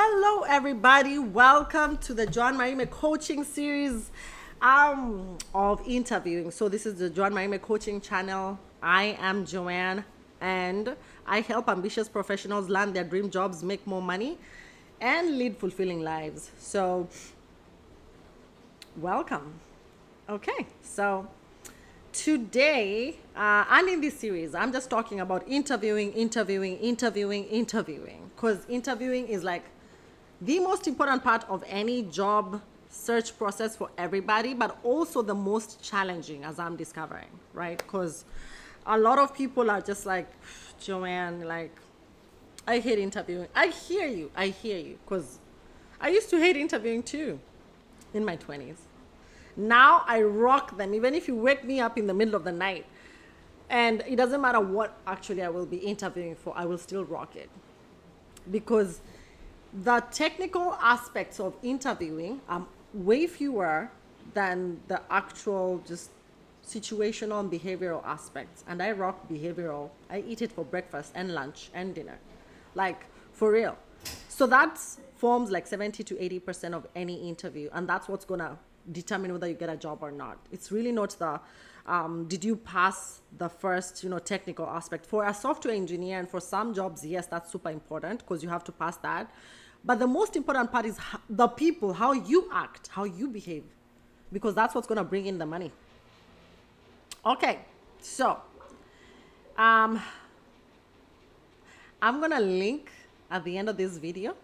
Hello, everybody. Welcome to the John Marime coaching series of interviewing. So, this is the John Marime coaching channel. I am Joanne, and I help ambitious professionals land their dream jobs, make more money, and lead fulfilling lives. So, welcome. Okay, so today and in this series, I'm just talking about interviewing, because interviewing is like the most important part of any job search process for everybody, but also the most challenging, as I'm discovering, right? Because a lot of people are just like, Joanne, like, I hate interviewing. I hear you, because I used to hate interviewing too in my 20s. Now I rock them, even if you wake me up in the middle of the night. And it doesn't matter what actually I will be interviewing for, I will still rock it. Because the technical aspects of interviewing are way fewer than the actual just situational and behavioral aspects. And I rock behavioral. I eat it for breakfast and lunch and dinner. Like, for real. So that forms like 70 to 80% of any interview. And that's what's going to determine whether you get a job or not. It's really not the did you pass the first technical aspect. For a software engineer and for some jobs, yes, that's super important because you have to pass that. But the most important part is the people, how you act, how you behave, because that's what's going to bring in the money. Okay, so um I'm going to link at the end of this video,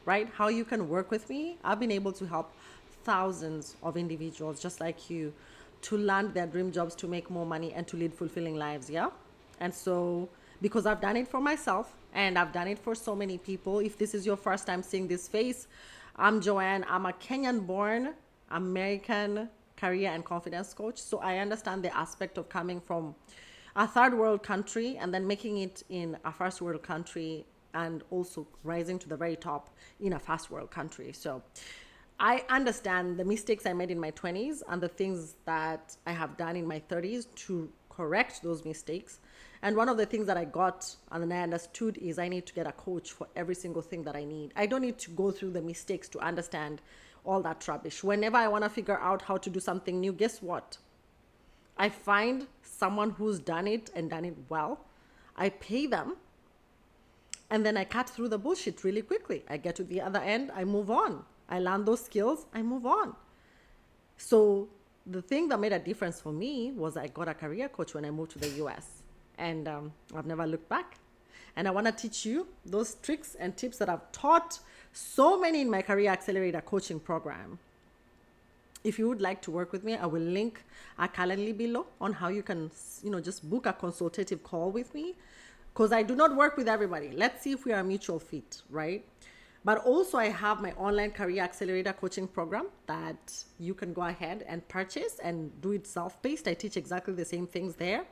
right, how you can work with me. I've been able to help thousands of individuals just like you to land their dream jobs, to make more money, and to lead fulfilling lives. Yeah. And so, because I've done it for myself and I've done it for so many people, if this is your first time seeing this face, I'm Joanne. I'm a Kenyan born American career and confidence coach. So I understand the aspect of coming from a third world country and then making it in a first world country, and also rising to the very top in a first world country. So I understand the mistakes I made in my 20s and the things that I have done in my 30s to correct those mistakes. And one of the things that I got and then I understood is I need to get a coach for every single thing that I need. I don't need to go through the mistakes to understand all that rubbish. Whenever I want to figure out how to do something new, guess what? I find someone who's done it and done it well. I pay them, and then I cut through the bullshit really quickly. I get to the other end, I move on. I learn those skills, I move on. So the thing that made a difference for me was I got a career coach when I moved to the US. And I've never looked back. And I want to teach you those tricks and tips that I've taught so many in my Career Accelerator coaching program. If you would like to work with me, I will link a Calendly below on how you can, just book a consultative call with me, because I do not work with everybody. Let's see if we are a mutual fit, right? But also I have my online Career Accelerator coaching program that you can go ahead and purchase and do it self-paced. I teach exactly the same things there.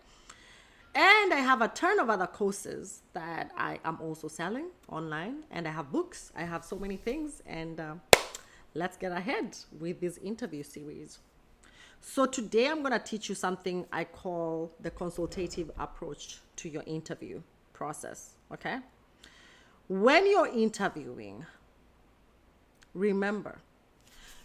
And I have a ton of other courses that I am also selling online. And I have books. I have so many things. And let's get ahead with this interview series. So today I'm going to teach you something I call the consultative approach to your interview process. Okay? When you're interviewing, remember,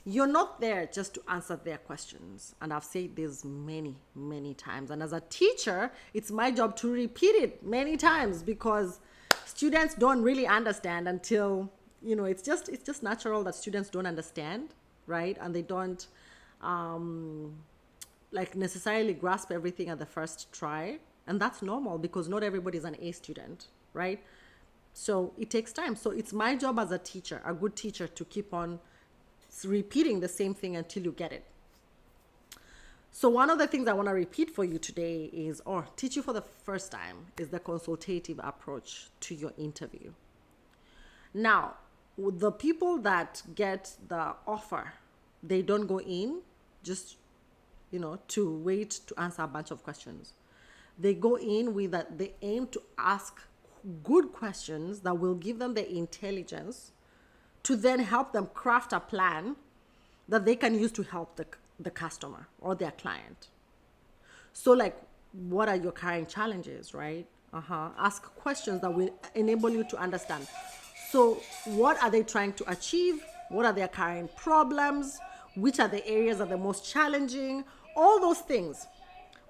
you're not there just to answer their questions. And I've said this many, many times. And as a teacher, it's my job to repeat it many times, because students don't really understand until, it's just natural that students don't understand, right? And they don't necessarily grasp everything at the first try. And that's normal, because not everybody's an A student, right? So it takes time. So it's my job as a teacher, a good teacher, to keep on repeating the same thing until you get it. So one of the things I want to repeat for you today is, or teach you for the first time, is the consultative approach to your interview. Now, the people that get the offer, they don't go in just, to wait to answer a bunch of questions. They go in with that, they aim to ask good questions that will give them the intelligence to then help them craft a plan that they can use to help the customer or their client. So like, what are your current challenges, right? Ask questions that will enable you to understand. So what are they trying to achieve? What are their current problems? Which are the areas that are the most challenging? All those things.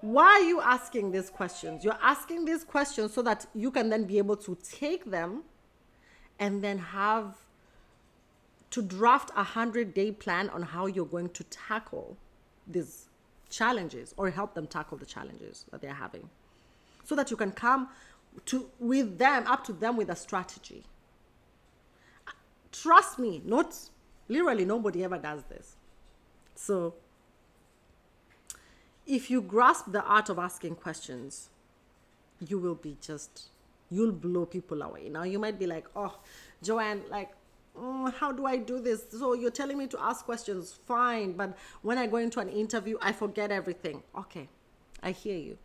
Why are you asking these questions? You're asking these questions so that you can then be able to take them and then have to draft 100-day plan on how you're going to tackle these challenges or help them tackle the challenges that they're having, so that you can come to with them up to them with a strategy. Trust me, not literally nobody ever does this. So if you grasp the art of asking questions, you will be you'll blow people away. Now you might be like, oh, Joanne, like, how do I do this? So you're telling me to ask questions, fine, but when I go into an interview, I forget everything. Okay, I hear you.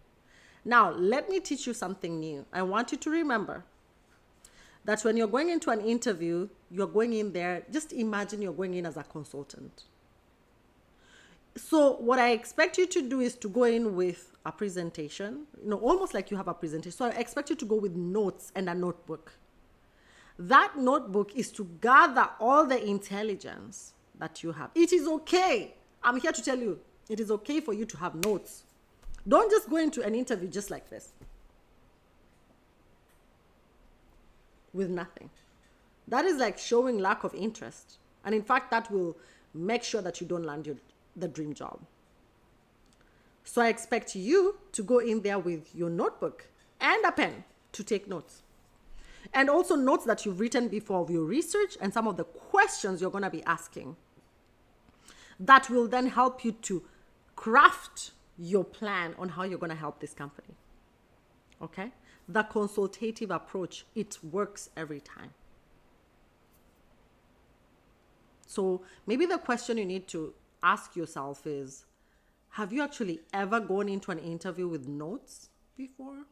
Now, let me teach you something new. I want you to remember that when you're going into an interview, you're going in there, just imagine you're going in as a consultant. So what I expect you to do is to go in with a presentation, almost like you have a presentation. So I expect you to go with notes and a notebook. That notebook is to gather all the intelligence that you have. It is okay. I'm here to tell you, it is okay for you to have notes. Don't just go into an interview just like this with nothing. That is like showing lack of interest. And in fact, that will make sure that you don't land the dream job. So I expect you to go in there with your notebook and a pen to take notes. And also notes that you've written before of your research and some of the questions you're going to be asking. That will then help you to craft your plan on how you're going to help this company. Okay? The consultative approach, it works every time. So maybe the question you need to ask yourself is, have you actually ever gone into an interview with notes before?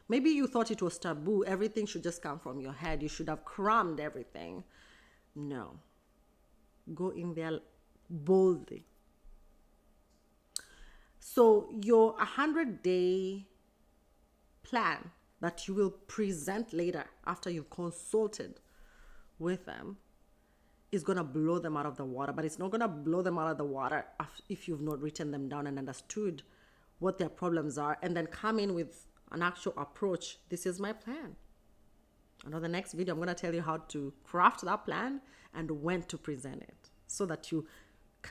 Maybe you thought it was taboo. Everything should just come from your head. You should have crammed everything. No. Go in there boldly. So your 100-day plan that you will present later after you've consulted with them is going to blow them out of the water. But it's not going to blow them out of the water if you've not written them down and understood what their problems are and then come in with an actual approach. This is my plan. And on the next video, I'm going to tell you how to craft that plan and when to present it so that you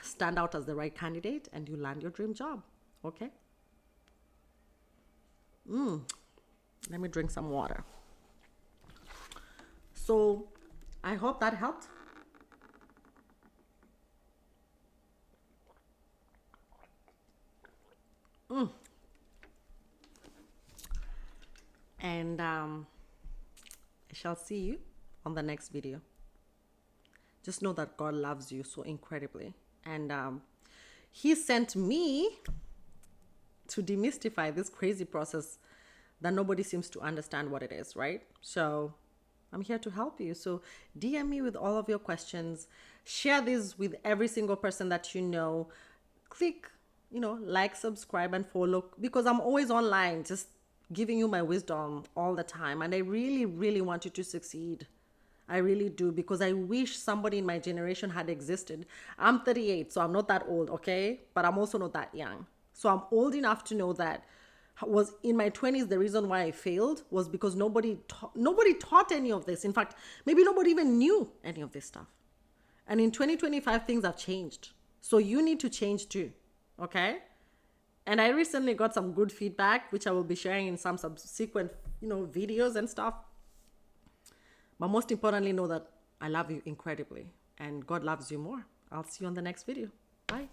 stand out as the right candidate and you land your dream job. Okay? Let me drink some water. So I hope that helped. And I shall see you on the next video. Just know that God loves you so incredibly. And he sent me to demystify this crazy process that nobody seems to understand what it is, right? So I'm here to help you. So DM me with all of your questions. Share this with every single person that you know. Click, like, subscribe, and follow, because I'm always online, just giving you my wisdom all the time. And I really, really want you to succeed. I really do, because I wish somebody in my generation had existed. I'm 38, so I'm not that old, okay? But I'm also not that young. So I'm old enough to know that was in my 20s, the reason why I failed was because nobody taught any of this. In fact, maybe nobody even knew any of this stuff. And in 2025, things have changed. So you need to change too, okay? And I recently got some good feedback, which I will be sharing in some subsequent, videos and stuff. But most importantly, know that I love you incredibly and God loves you more. I'll see you on the next video. Bye.